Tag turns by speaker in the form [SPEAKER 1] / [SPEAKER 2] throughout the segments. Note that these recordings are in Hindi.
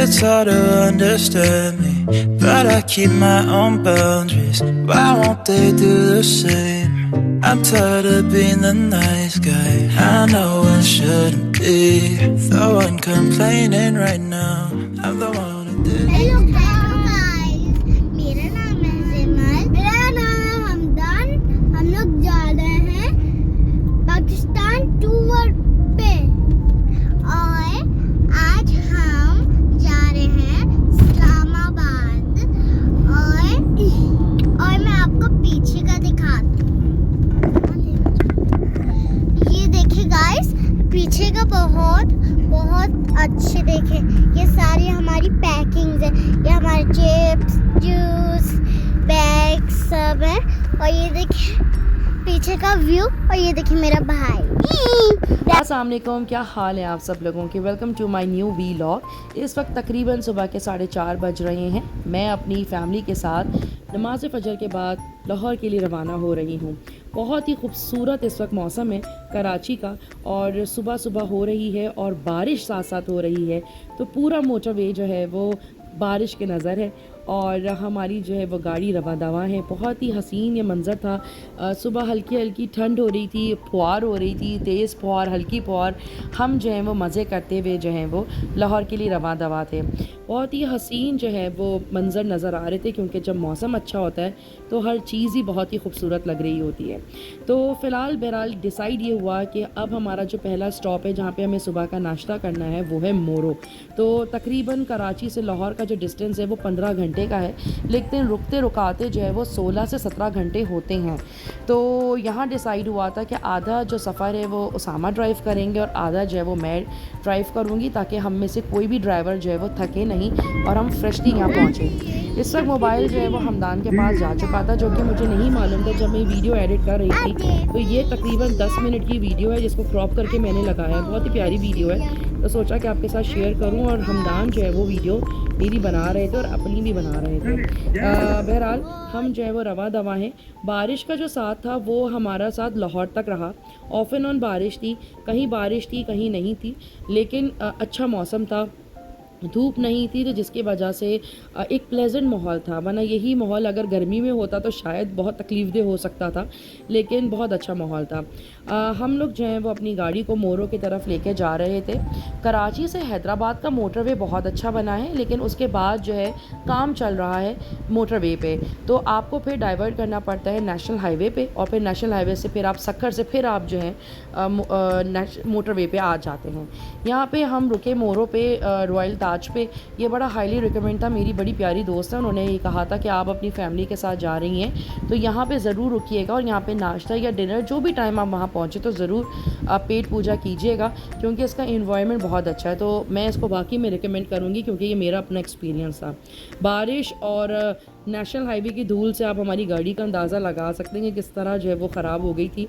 [SPEAKER 1] It's hard to understand me, but I keep my own boundaries. Why won't they do the same? I'm tired of being the nice guy. I know I shouldn't be the one complaining right now. I'm the one who did.
[SPEAKER 2] Hello guys, मेरा नाम है जिमल, मेरा नाम है हमदान। हम लोग जा रहे हैं पाकिस्तान टूर पे और आज हम जा रहे हैं इस्लामाबाद और मैं आपको पीछे का दिखाती हूँ। ये देखिए गाइस, पीछे का बहुत अच्छे देखे, ये सारी हमारी पैकिंग्स है। ये हमारे चिप्स, जूस, बैग सब है। और ये देखिए पीछे का व्यू, और ये देखिए मेरा भाई।
[SPEAKER 3] अस्सलाम वालेकुम, क्या हाल है आप सब लोगों के। Welcome to my new vlog. इस वक्त तकरीबन सुबह के 4:30 बज रहे हैं। मैं अपनी फैमिली के साथ नमाज फजर के बाद लाहौर के लिए रवाना हो रही हूँ। बहुत ही खूबसूरत इस वक्त मौसम है कराची का, और सुबह सुबह हो रही है और बारिश साथ साथ हो रही है, तो पूरा मोटरवे जो है वो बारिश के नज़र है और हमारी जो है वो गाड़ी रवा दवा है। बहुत ही हसीन ये मंज़र था। सुबह हल्की हल्की ठंड हो रही थी, फुहार हो रही थी, तेज़ फुहार, हल्की फुहार। हम जो है वो मज़े करते हुए जो हैं वो लाहौर के लिए रवा दवा थे। बहुत ही हसीन जो है वो मंज़र नज़र आ रहे थे, क्योंकि जब मौसम अच्छा होता है तो हर चीज़ ही बहुत ही खूबसूरत लग रही होती है। तो फ़िलहाल बहरहाल डिसाइड ये हुआ कि अब हमारा जो पहला स्टॉप है जहाँ पे हमें सुबह का नाश्ता करना है वो है मोरो। तो तकरीबन कराची से लाहौर का जो डिस्टेंस है वो 15 घंटे का है, लेकिन रुकते रुकाते जो है वो 16 से 17 घंटे होते हैं। तो यहाँ डिसाइड हुआ था कि आधा जो सफ़र है वो उसामा ड्राइव करेंगे और आधा जो है वो मैं ड्राइव करूँगी, ताकि हम में से कोई भी ड्राइवर जो है वो थके नहीं और हम फ्रेशली यहाँ पहुँचें। इस वक्त मोबाइल जो है वो हमदान के पास जा चुका था, जो कि मुझे नहीं मालूम था जब मैं वीडियो एडिट कर रही थी। तो ये तकरीबन 10 मिनट की वीडियो है जिसको क्रॉप करके मैंने लगाया है। बहुत ही प्यारी वीडियो है, तो सोचा कि आपके साथ शेयर करूं। और हमदान जो है वो वीडियो मेरी बना रहे थे और अपनी भी बना रहे थे। बहरहाल हम जो है वो रवा दवा हैं। बारिश का जो साथ था वो हमारा साथ लाहौर तक रहा। ऑफ एंड ऑन बारिश थी, कहीं बारिश थी कहीं नहीं थी, लेकिन अच्छा मौसम था, धूप नहीं थी, तो जिसकी वजह से एक प्लेजेंट माहौल था। वरना यही माहौल अगर गर्मी में होता तो शायद बहुत तकलीफ़देह हो सकता था, लेकिन बहुत अच्छा माहौल था। हम लोग जो हैं वो अपनी गाड़ी को मोरो की तरफ लेके जा रहे थे। कराची से हैदराबाद का मोटरवे बहुत अच्छा बना है, लेकिन उसके बाद जो है काम चल रहा है मोटरवे पे, तो आपको फिर डाइवर्ट करना पड़ता है नेशनल हाईवे पे, और फिर नेशनल हाईवे से फिर आप सक्खर से फिर आप जो है मोटरवे पे आ जाते हैं। यहाँ पे हम रुके मोरो पे, रॉयल ताज पे। ये बड़ा हाईली रिकमेंड था। मेरी बड़ी प्यारी दोस्त है, उन्होंने ये कहा था कि आप अपनी फैमिली के साथ जा रही हैं तो यहाँ पे ज़रूर रुकिएगा, और यहाँ पे नाश्ता या डिनर जो भी टाइम आप वहाँ पहुँचे तो ज़रूर आप पेट पूजा कीजिएगा, क्योंकि इसका इन्वायरमेंट बहुत अच्छा है। तो मैं इसको बाकी में रिकमेंड करूँगी, क्योंकि ये मेरा अपना एक्सपीरियंस था। बारिश और नेशनल हाईवे की धूल से आप हमारी गाड़ी का अंदाज़ा लगा सकते हैं कि किस तरह जो है वो ख़राब हो गई थी।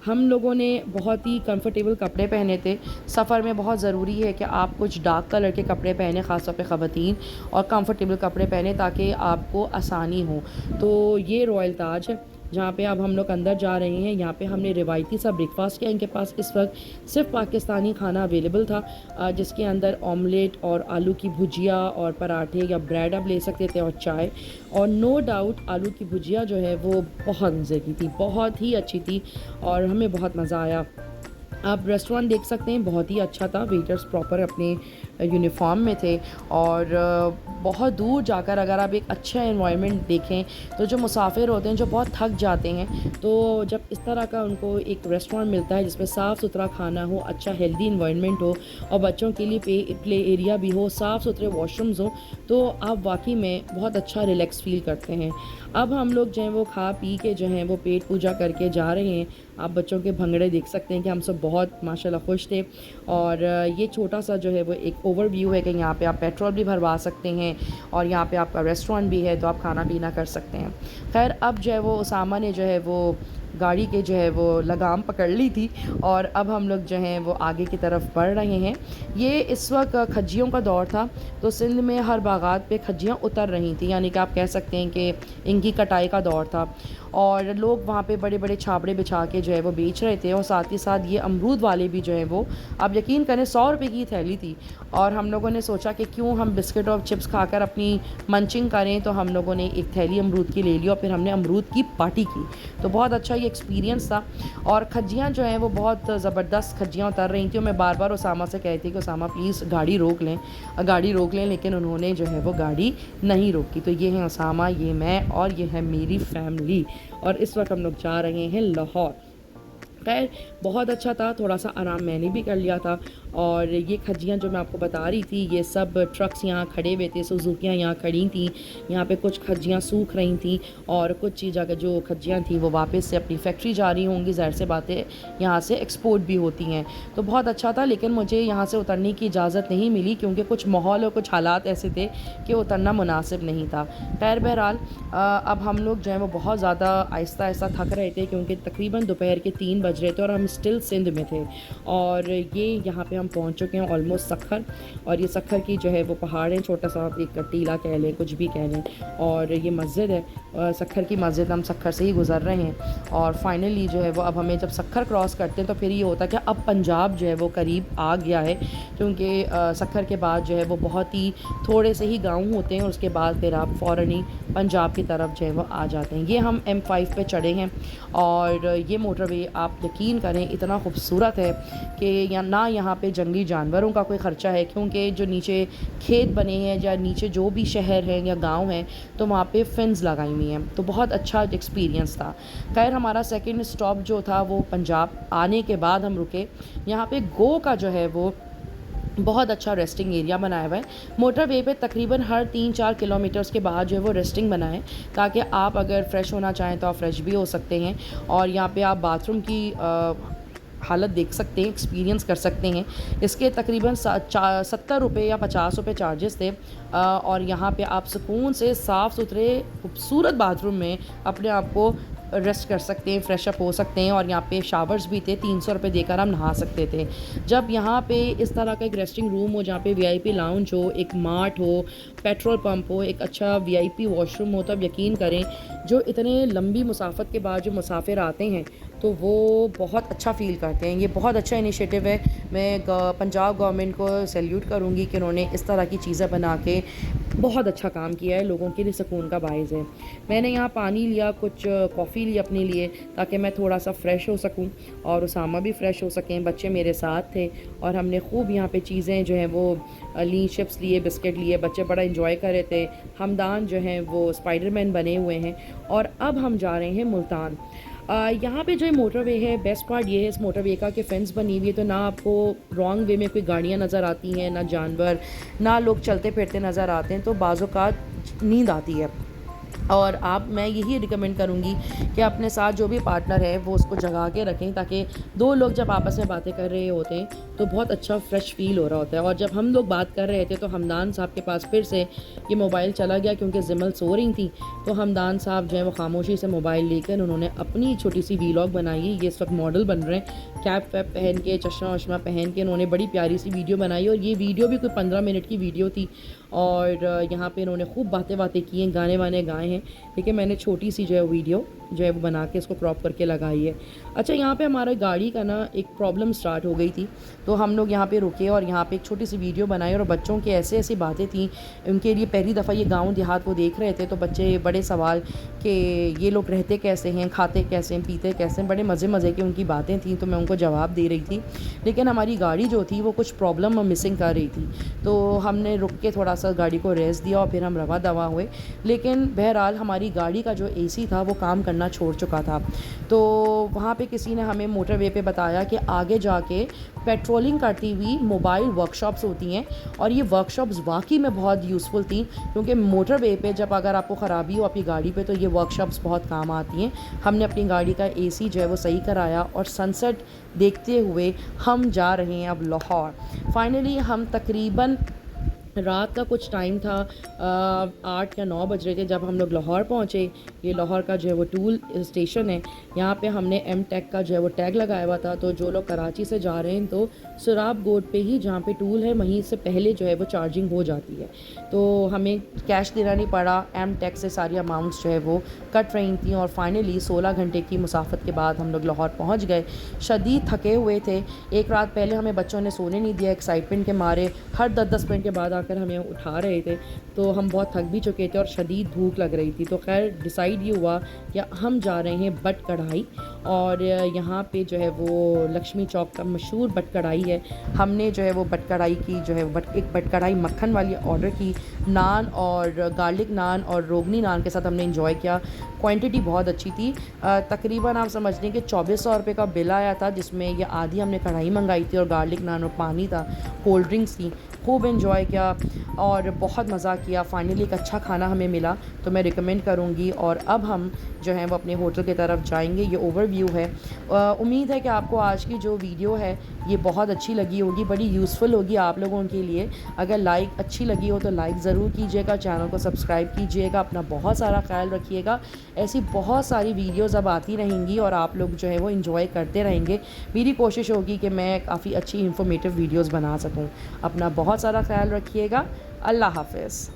[SPEAKER 3] हम लोगों ने बहुत ही कंफर्टेबल कपड़े पहने थे। सफ़र में बहुत ज़रूरी है कि आप कुछ डार्क कलर के कपड़े पहने, ख़ास तौर पे ख़वातीन, और कंफर्टेबल कपड़े पहने ताकि आपको आसानी हो। तो ये रॉयल ताज है जहाँ पे अब हम लोग अंदर जा रहे हैं। यहाँ पे हमने रिवायती सा ब्रेकफास्ट किया। इनके पास इस वक्त सिर्फ पाकिस्तानी खाना अवेलेबल था, जिसके अंदर ऑमलेट और आलू की भुजिया और पराठे या ब्रेड आप ले सकते थे, और चाय। और नो डाउट आलू की भुजिया जो है वो बहुत मज़े की थी, बहुत ही अच्छी थी, और हमें बहुत मज़ा आया। आप रेस्टोरेंट देख सकते हैं, बहुत ही अच्छा था। वेटर्स प्रॉपर अपने यूनिफॉर्म में थे, और बहुत दूर जाकर अगर आप एक अच्छा एनवायरनमेंट देखें तो जो मुसाफिर होते हैं जो बहुत थक जाते हैं, तो जब इस तरह का उनको एक रेस्टोरेंट मिलता है जिसमें साफ़ सुथरा खाना हो, अच्छा हेल्दी इन्वायरनमेंट हो, और बच्चों के लिए प्ले एरिया भी हो, साफ़ सुथरे वॉशरूम्स हो, तो आप वाकई में बहुत अच्छा रिलैक्स फ़ील करते हैं। अब हम लोग जो हैं वो खा पी के जो हैं वो पेट पूजा करके जा रहे हैं। आप बच्चों के भंगड़े देख सकते हैं कि हम सब बहुत माशाल्लाह खुश थे। और ये छोटा सा जो है वो एक ओवरव्यू है कि यहाँ पे आप पेट्रोल भी भरवा सकते हैं, और यहाँ पे आपका रेस्टोरेंट भी है, तो आप खाना पीना कर सकते हैं। खैर अब जो है वो उसामा ने जो है वो गाड़ी के जो है वो लगाम पकड़ ली थी, और अब हम लोग जो हैं वो आगे की तरफ बढ़ रहे हैं। ये इस वक्त खज्जियों का दौर था, तो सिंध में हर बागात पे खज्जियाँ उतर रही थी, यानी कि आप कह सकते हैं कि इनकी कटाई का दौर था। और लोग वहाँ पे बड़े बड़े छाबड़े बिछा के जो है वो बेच रहे थे। और साथ ही साथ ये अमरूद वाले भी जो है वो, आप यकीन करें, 100 रुपये की थैली थी। और हम लोगों ने सोचा कि क्यों हम बिस्किट और चिप्स खाकर अपनी मंचिंग करें, तो हम लोगों ने एक थैली अमरूद की ले ली और फिर हमने अमरूद की पार्टी की। तो बहुत अच्छा ये एक्सपीरियंस था। और खज्जियाँ जो हैं वो बहुत ज़बरदस्त खज्जियाँ उतर रही थी। और मैं बार बार उसामा से कहती कि उसामा प्लीज़ गाड़ी रोक लें, लेकिन उन्होंने जो है वो गाड़ी नहीं रोकी। तो ये है उसामा, ये मैं और ये है मेरी फैमिली। और इस वक्त हम लोग जा रहे हैं लाहौर। खैर बहुत अच्छा था, थोड़ा सा आराम मैंने भी कर लिया था। और ये खज्जियाँ जो मैं आपको बता रही थी, ये सब ट्रक्स यहाँ खड़े हुए थे, सुजुकियाँ यहाँ खड़ी थी। यहाँ पे कुछ खज्जियाँ सूख रही थी और कुछ चीज़ अगर जो खज्जियाँ थी वो वापस से अपनी फैक्ट्री जा रही होंगी। ज़ाहिर से बातें यहाँ से एक्सपोर्ट भी होती हैं। तो बहुत अच्छा था, लेकिन मुझे यहाँ से उतरने की इजाज़त नहीं मिली क्योंकि कुछ माहौल और कुछ हालात ऐसे थे कि उतरना मुनासिब नहीं था। खैर बहरहाल अब हम लोग जो है वो बहुत ज़्यादा आहिस्ता आहिस्ता थक रहे थे क्योंकि तकरीबन दोपहर के 3 बज रहे थे और हम स्टिल सिंध में थे। और ये यहाँ पे हम पहुँच चुके हैं ऑलमोस्ट सखर। और ये सखर की जो है वो पहाड़ है, छोटा सा एक टीला कह लें, कुछ भी कह लें। और ये मस्जिद है, सखर की मस्जिद, हम सखर से ही गुज़र रहे हैं। और फाइनली जो है वो अब हमें जब सखर क्रॉस करते हैं तो फिर ये होता है कि अब पंजाब जो है वो करीब आ गया है, क्योंकि सखर के बाद जो है वो बहुत ही थोड़े से ही गाँव होते हैं और उसके बाद फिर आप फ़ौरन ही पंजाब की तरफ जो है वो आ जाते हैं। ये हम M5 पे चढ़े हैं और ये मोटरवे आप यकीन करें इतना खूबसूरत है कि ना यहाँ पे जंगली जानवरों का कोई ख़र्चा है, क्योंकि जो नीचे खेत बने हैं या नीचे जो भी शहर हैं या गांव हैं तो वहाँ पे फेंस लगाई हुई हैं। तो बहुत अच्छा एक्सपीरियंस था। खैर हमारा सेकंड स्टॉप जो था वो पंजाब आने के बाद हम रुके। यहाँ पे गो का जो है वो बहुत अच्छा रेस्टिंग एरिया बनाया हुआ है। मोटरवे पे तकरीबन हर 3-4 किलोमीटर्स के बाद जो है वो रेस्टिंग बना है, ताकि आप अगर फ़्रेश होना चाहें तो आप फ्रेश भी हो सकते हैं। और यहाँ पे आप बाथरूम की हालत देख सकते हैं, एक्सपीरियंस कर सकते हैं। इसके तकरीबन 70 रुपये या 50 रुपये चार्जेस थे। और यहाँ पे आप सुकून से साफ़ सुथरे खूबसूरत बाथरूम में अपने आप को रेस्ट कर सकते हैं, फ्रेश अप हो सकते हैं। और यहाँ पे शावर्स भी थे, 300 रुपये देकर हम नहा सकते थे। जब यहाँ पे इस तरह का एक रेस्टिंग रूम हो जहाँ पे VIP लाउंज हो, एक मार्ट हो, पेट्रोल पंप हो, एक अच्छा VIP वॉशरूम हो, तो अब यकीन करें जो इतने लंबी मुसाफत के बाद जो मुसाफिर आते हैं तो वो बहुत अच्छा फ़ील करते हैं। ये बहुत अच्छा इनिशिएटिव है। मैं पंजाब गवर्नमेंट को सैल्यूट करूँगी कि उन्होंने इस तरह की चीज़ें बना के बहुत अच्छा काम किया है, लोगों के लिए सुकून का बाइज़ है। मैंने यहाँ पानी लिया, कुछ कॉफ़ी ली अपने लिए ताकि मैं थोड़ा सा फ़्रेश हो सकूँ और उसामा भी फ़्रेश हो सकें। बच्चे मेरे साथ थे और हमने खूब यहाँ पे चीज़ें जो हैं वो ली, चिप्स लिए, बिस्किट लिए। बच्चे बड़ा इंजॉय कर रहे थे। हमदान जो हैं वो स्पाइडरमैन बने हुए हैं। और अब हम जा रहे हैं मुल्तान। यहाँ पे जो मोटरवे है, बेस्ट पार्ट ये है इस मोटरवे का कि फेंस बनी हुई है, तो ना आपको रॉन्ग वे में कोई गाड़ियाँ नज़र आती हैं, ना जानवर, ना लोग चलते फिरते नज़र आते हैं। तो बाज़-औक़ात नींद आती है। और मैं यही रिकमेंड करूँगी कि अपने साथ जो भी पार्टनर है वो उसको जगा के रखें, ताकि दो लोग जब आपस में बातें कर रहे होते हैं तो बहुत अच्छा फ्रेश फील हो रहा होता है। और जब हम लोग बात कर रहे थे तो हमदान साहब के पास फिर से ये मोबाइल चला गया, क्योंकि ज़िमल सो रही थी। तो हमदान साहब जो है वो खामोशी से मोबाइल लेकर उन्होंने अपनी छोटी सी वीलॉग बनाई। ये इस वक्त मॉडल बन रहे हैं, कैप वैप पहन के, चश्मा वश्मा पहन के उन्होंने बड़ी प्यारी सी वीडियो बनाई। और ये वीडियो भी कोई 15 मिनट की वीडियो थी। और यहाँ पे इन्होंने खूब बातें की हैं, गाने वाने गाए हैं। लेकिन मैंने छोटी सी जो है वीडियो जो है वो बना के इसको क्रॉप करके लगाई है। अच्छा, यहाँ पे हमारे गाड़ी का ना एक प्रॉब्लम स्टार्ट हो गई थी, तो हम लोग यहाँ पे रुके और यहाँ पे एक छोटी सी वीडियो बनाई। और बच्चों की ऐसी बातें थी, उनके लिए पहली दफ़ा ये गांव देहात वो देख रहे थे, तो बच्चे बड़े सवाल कि ये लोग रहते कैसे हैं, खाते कैसे हैं, पीते कैसे हैं, बड़े मज़े की उनकी बातें थी। तो मैं उनको जवाब दे रही थी, लेकिन हमारी गाड़ी जो थी वो कुछ प्रॉब्लम मिसिंग कर रही थी। तो हमने रुक के थोड़ा सा गाड़ी को रेस्ट दिया और फिर हम रवा दवा हुए। लेकिन बहरहाल हमारी गाड़ी का जो AC था वो काम करना छोड़ चुका था। तो वहाँ पे किसी ने हमें मोटरवे पे बताया कि आगे जाके पेट्रोलिंग करती हुई मोबाइल वर्कशॉप्स होती हैं, और ये वर्कशॉप्स वाकई में बहुत यूज़फुल थी, क्योंकि मोटरवे पे जब अगर आपको ख़राबी हो आपकी गाड़ी पे तो ये वर्कशॉप्स बहुत काम आती हैं। हमने अपनी गाड़ी का AC जो है वो सही कराया और सनसेट देखते हुए हम जा रहे हैं अब लाहौर। फाइनली हम तकरीबन रात का कुछ टाइम था, 8 या 9 बज रहे थे जब हम लोग लाहौर पहुँचे। ये लाहौर का जो है वो टूल स्टेशन है। यहाँ पे हमने एम टेक का जो है वो टैग लगाया हुआ था, तो जो लोग कराची से जा रहे हैं तो सुराब गोड पे ही जहाँ पे टूल है वहीं से पहले जो है वो चार्जिंग हो जाती है, तो हमें कैश देना नहीं पड़ा। एम टेक से सारी अमाउंट्स जो है वो कट रही थी और फाइनली 16 घंटे की मुसाफत के बाद हम लोग लाहौर पहुँच गए। शदीद थके हुए थे, एक रात पहले हमें बच्चों ने सोने नहीं दिया एक्साइटमेंट के मारे, हर 10-10 मिनट के बाद आकर हमें उठा रहे थे, तो हम बहुत थक भी चुके थे और शदीद भूख लग रही थी। तो खैर डिसाइड ये हुआ कि हम जा रहे हैं बट कढ़ाई, और यहाँ पे जो है वो लक्ष्मी चौक का मशहूर बट कढ़ाई है। हमने जो है वो बट कढ़ाई की जो है एक बट कढ़ाई मक्खन वाली ऑर्डर की, नान और गार्लिक नान और रोगनी नान के साथ हमने इंजॉय किया। क्वांटिटी बहुत अच्छी थी, तकरीबन आप समझ लें कि 2400 रुपये का बिल आया था, जिसमें ये आधी हमने कढ़ाई मंगाई थी और गार्लिक नान और पानी था, कोल्ड ड्रिंक्स थी। खूब इन्जॉय किया और बहुत मज़ा किया। फाइनली एक अच्छा खाना हमें मिला, तो मैं रिकमेंड करूँगी। और अब हम जो है वो अपने होटल की तरफ जाएंगे। ये ओवरव्यू है। उम्मीद है कि आपको आज की जो वीडियो है ये बहुत अच्छी लगी होगी, बड़ी यूज़फुल होगी आप लोगों के लिए। अगर लाइक अच्छी लगी हो तो लाइक ज़रूर कीजिएगा, चैनल को सब्सक्राइब कीजिएगा, अपना बहुत सारा ख्याल रखिएगा। ऐसी बहुत सारी वीडियोज़ अब आती रहेंगी और आप लोग जो है वो इन्जॉय करते रहेंगे। मेरी कोशिश होगी कि मैं काफ़ी अच्छी इंफॉर्मेटिव वीडियोज़ बना सकूँ। अपना बहुत सारा ख्याल रखिएगा। अल्लाह हाफ़िज़।